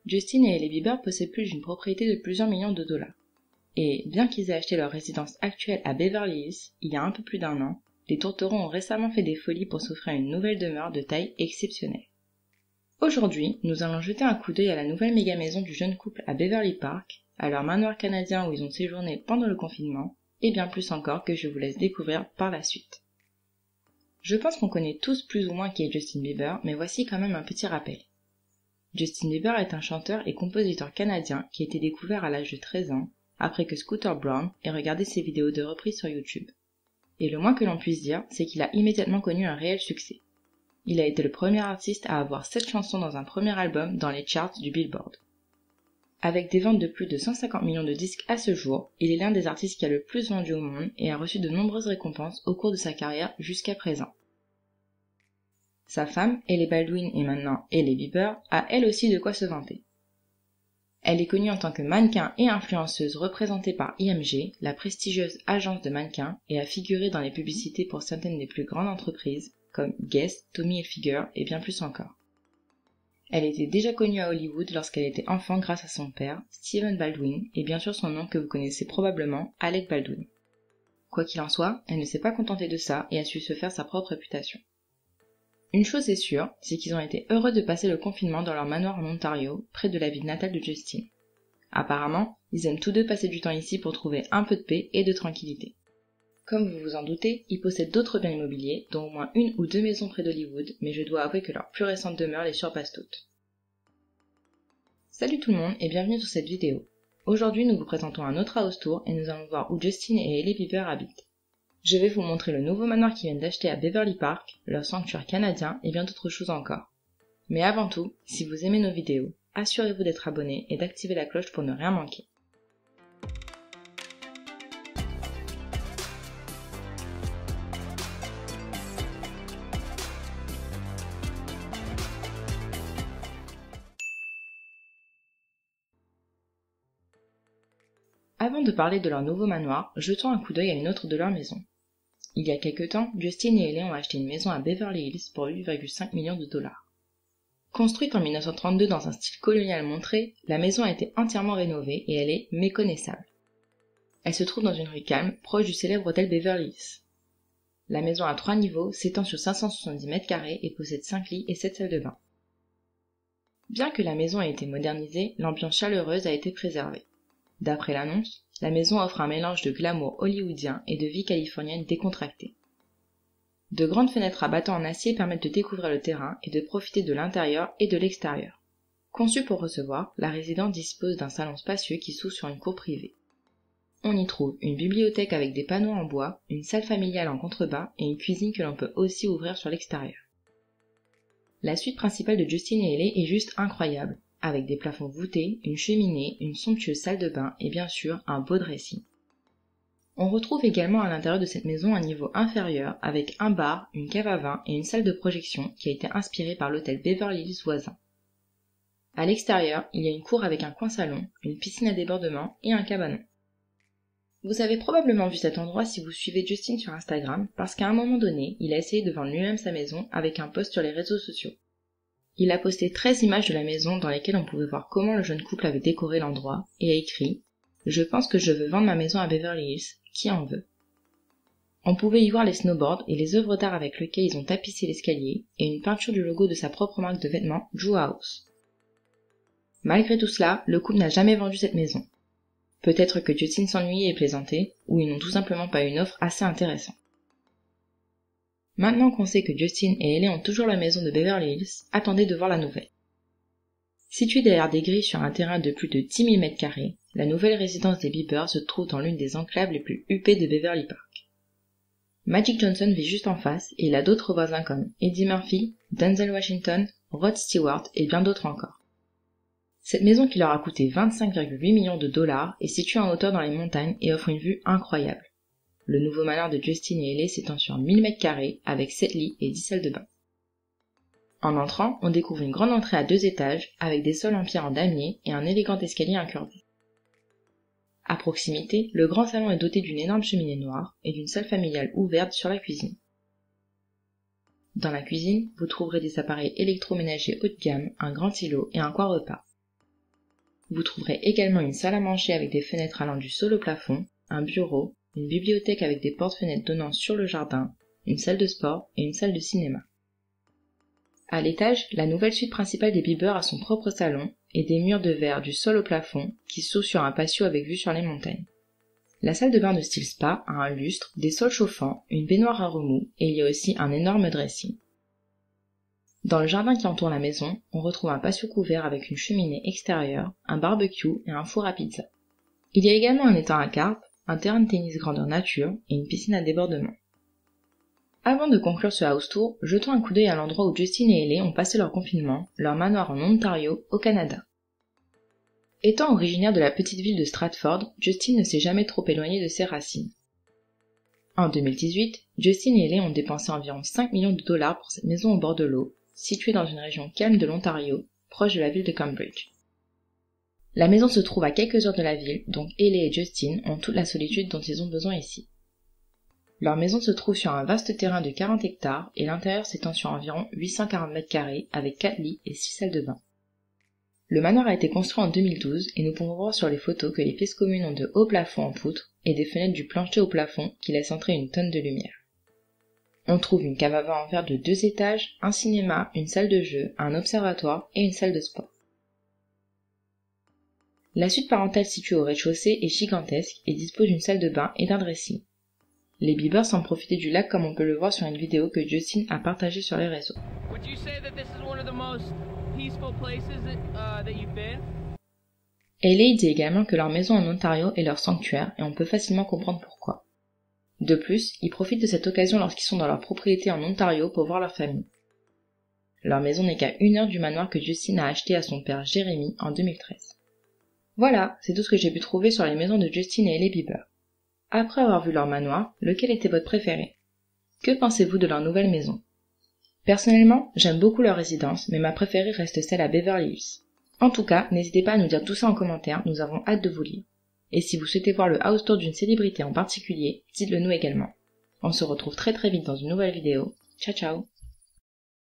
Justin et Hailey Bieber possèdent plus d'une propriété de plusieurs millions de dollars. Et bien qu'ils aient acheté leur résidence actuelle à Beverly Hills il y a un peu plus d'un an, les tourtereaux ont récemment fait des folies pour s'offrir une nouvelle demeure de taille exceptionnelle. Aujourd'hui, nous allons jeter un coup d'œil à la nouvelle méga maison du jeune couple à Beverly Park, à leur manoir canadien où ils ont séjourné pendant le confinement, et bien plus encore que je vous laisse découvrir par la suite. Je pense qu'on connaît tous plus ou moins qui est Justin Bieber, mais voici quand même un petit rappel. Justin Bieber est un chanteur et compositeur canadien qui a été découvert à l'âge de 13 ans, après que Scooter Braun ait regardé ses vidéos de reprise sur YouTube. Et le moins que l'on puisse dire, c'est qu'il a immédiatement connu un réel succès. Il a été le premier artiste à avoir 7 chansons dans un premier album dans les charts du Billboard. Avec des ventes de plus de 150 millions de disques à ce jour, il est l'un des artistes qui a le plus vendu au monde et a reçu de nombreuses récompenses au cours de sa carrière jusqu'à présent. Sa femme, Hailey Baldwin et maintenant Hailey Bieber, a elle aussi de quoi se vanter. Elle est connue en tant que mannequin et influenceuse représentée par IMG, la prestigieuse agence de mannequins, et a figuré dans les publicités pour certaines des plus grandes entreprises, comme Guess, Tommy Hilfiger et bien plus encore. Elle était déjà connue à Hollywood lorsqu'elle était enfant grâce à son père, Stephen Baldwin, et bien sûr son oncle que vous connaissez probablement, Alec Baldwin. Quoi qu'il en soit, elle ne s'est pas contentée de ça et a su se faire sa propre réputation. Une chose est sûre, c'est qu'ils ont été heureux de passer le confinement dans leur manoir en Ontario, près de la ville natale de Justin. Apparemment, ils aiment tous deux passer du temps ici pour trouver un peu de paix et de tranquillité. Comme vous vous en doutez, ils possèdent d'autres biens immobiliers, dont au moins 1 ou 2 maisons près d'Hollywood, mais je dois avouer que leur plus récente demeure les surpasse toutes. Salut tout le monde et bienvenue sur cette vidéo. Aujourd'hui nous vous présentons un autre house tour et nous allons voir où Justin et Hailey Bieber habitent. Je vais vous montrer le nouveau manoir qu'ils viennent d'acheter à Beverly Park, leur sanctuaire canadien et bien d'autres choses encore. Mais avant tout, si vous aimez nos vidéos, assurez-vous d'être abonné et d'activer la cloche pour ne rien manquer. Avant de parler de leur nouveau manoir, jetons un coup d'œil à une autre de leurs maisons. Il y a quelque temps, Justin et Hailey ont acheté une maison à Beverly Hills pour 8,5 millions de dollars. Construite en 1932 dans un style colonial montré, la maison a été entièrement rénovée et elle est méconnaissable. Elle se trouve dans une rue calme, proche du célèbre hôtel Beverly Hills. La maison a 3 niveaux, s'étend sur 570 mètres carrés et possède 5 lits et 7 salles de bain. Bien que la maison ait été modernisée, l'ambiance chaleureuse a été préservée. D'après l'annonce, la maison offre un mélange de glamour hollywoodien et de vie californienne décontractée. De grandes fenêtres à battants en acier permettent de découvrir le terrain et de profiter de l'intérieur et de l'extérieur. Conçue pour recevoir, la résidence dispose d'un salon spacieux qui s'ouvre sur une cour privée. On y trouve une bibliothèque avec des panneaux en bois, une salle familiale en contrebas et une cuisine que l'on peut aussi ouvrir sur l'extérieur. La suite principale de Justin et Hailey est juste incroyable, avec des plafonds voûtés, une cheminée, une somptueuse salle de bain et bien sûr un beau dressing. On retrouve également à l'intérieur de cette maison un niveau inférieur avec un bar, une cave à vin et une salle de projection qui a été inspirée par l'hôtel Beverly Hills voisin. À l'extérieur, il y a une cour avec un coin salon, une piscine à débordement et un cabanon. Vous avez probablement vu cet endroit si vous suivez Justin sur Instagram parce qu'à un moment donné, il a essayé de vendre lui-même sa maison avec un post sur les réseaux sociaux. Il a posté 13 images de la maison dans lesquelles on pouvait voir comment le jeune couple avait décoré l'endroit et a écrit « Je pense que je veux vendre ma maison à Beverly Hills, qui en veut ?» On pouvait y voir les snowboards et les œuvres d'art avec lesquelles ils ont tapissé l'escalier et une peinture du logo de sa propre marque de vêtements, Drew House. Malgré tout cela, le couple n'a jamais vendu cette maison. Peut-être que Justin s'ennuyait et plaisantait, ou ils n'ont tout simplement pas une offre assez intéressante. Maintenant qu'on sait que Justin et Hailey ont toujours la maison de Beverly Hills, attendez de voir la nouvelle. Située derrière des grilles sur un terrain de plus de 10 000 m², la nouvelle résidence des Bieber se trouve dans l'une des enclaves les plus huppées de Beverly Park. Magic Johnson vit juste en face et il a d'autres voisins comme Eddie Murphy, Denzel Washington, Rod Stewart et bien d'autres encore. Cette maison qui leur a coûté 25,8 millions de dollars est située en hauteur dans les montagnes et offre une vue incroyable. Le nouveau manoir de Justin et Hailey s'étend sur 1000 m² avec 7 lits et 10 salles de bain. En entrant, on découvre une grande entrée à 2 étages avec des sols en pierre en damier et un élégant escalier incurvé. À proximité, le grand salon est doté d'une énorme cheminée noire et d'une salle familiale ouverte sur la cuisine. Dans la cuisine, vous trouverez des appareils électroménagers haut de gamme, un grand îlot et un coin repas. vous trouverez également une salle à manger avec des fenêtres allant du sol au plafond, un bureau, une bibliothèque avec des portes-fenêtres donnant sur le jardin, une salle de sport et une salle de cinéma. À l'étage, la nouvelle suite principale des Bieber a son propre salon et des murs de verre du sol au plafond qui s'ouvrent sur un patio avec vue sur les montagnes. La salle de bain de style spa a un lustre, des sols chauffants, une baignoire à remous et il y a aussi un énorme dressing. Dans le jardin qui entoure la maison, on retrouve un patio couvert avec une cheminée extérieure, un barbecue et un four à pizza. Il y a également un étang à carpe, un terrain de tennis grandeur nature et une piscine à débordement. Avant de conclure ce house tour, jetons un coup d'œil à l'endroit où Justin et Ellie ont passé leur confinement, leur manoir en Ontario, au Canada. Étant originaire de la petite ville de Stratford, Justin ne s'est jamais trop éloigné de ses racines. En 2018, Justin et Ellie ont dépensé environ 5 millions de dollars pour cette maison au bord de l'eau, située dans une région calme de l'Ontario, proche de la ville de Cambridge. La maison se trouve à quelques heures de la ville, donc Ellie et Justin ont toute la solitude dont ils ont besoin ici. Leur maison se trouve sur un vaste terrain de 40 hectares et l'intérieur s'étend sur environ 840 mètres carrés avec 4 lits et 6 salles de bain. Le manoir a été construit en 2012 et nous pouvons voir sur les photos que les pièces communes ont de hauts plafonds en poutre et des fenêtres du plancher au plafond qui laissent entrer une tonne de lumière. On trouve une cave à vin en verre de 2 étages, un cinéma, une salle de jeu, un observatoire et une salle de sport. La suite parentale située au rez-de-chaussée est gigantesque et dispose d'une salle de bain et d'un dressing. Les Bieber semblent profiter du lac comme on peut le voir sur une vidéo que Justin a partagée sur les réseaux. Ellie dit également que leur maison en Ontario est leur sanctuaire et on peut facilement comprendre pourquoi. De plus, ils profitent de cette occasion lorsqu'ils sont dans leur propriété en Ontario pour voir leur famille. Leur maison n'est qu'à 1 heure du manoir que Justin a acheté à son père Jérémy en 2013. Voilà, c'est tout ce que j'ai pu trouver sur les maisons de Justin et Ellie Bieber. Après avoir vu leur manoir, lequel était votre préféré? Que pensez-vous de leur nouvelle maison? Personnellement, j'aime beaucoup leur résidence, mais ma préférée reste celle à Beverly Hills. En tout cas, n'hésitez pas à nous dire tout ça en commentaire, nous avons hâte de vous lire. Et si vous souhaitez voir le house tour d'une célébrité en particulier, dites-le nous également. On se retrouve très vite dans une nouvelle vidéo. Ciao ciao!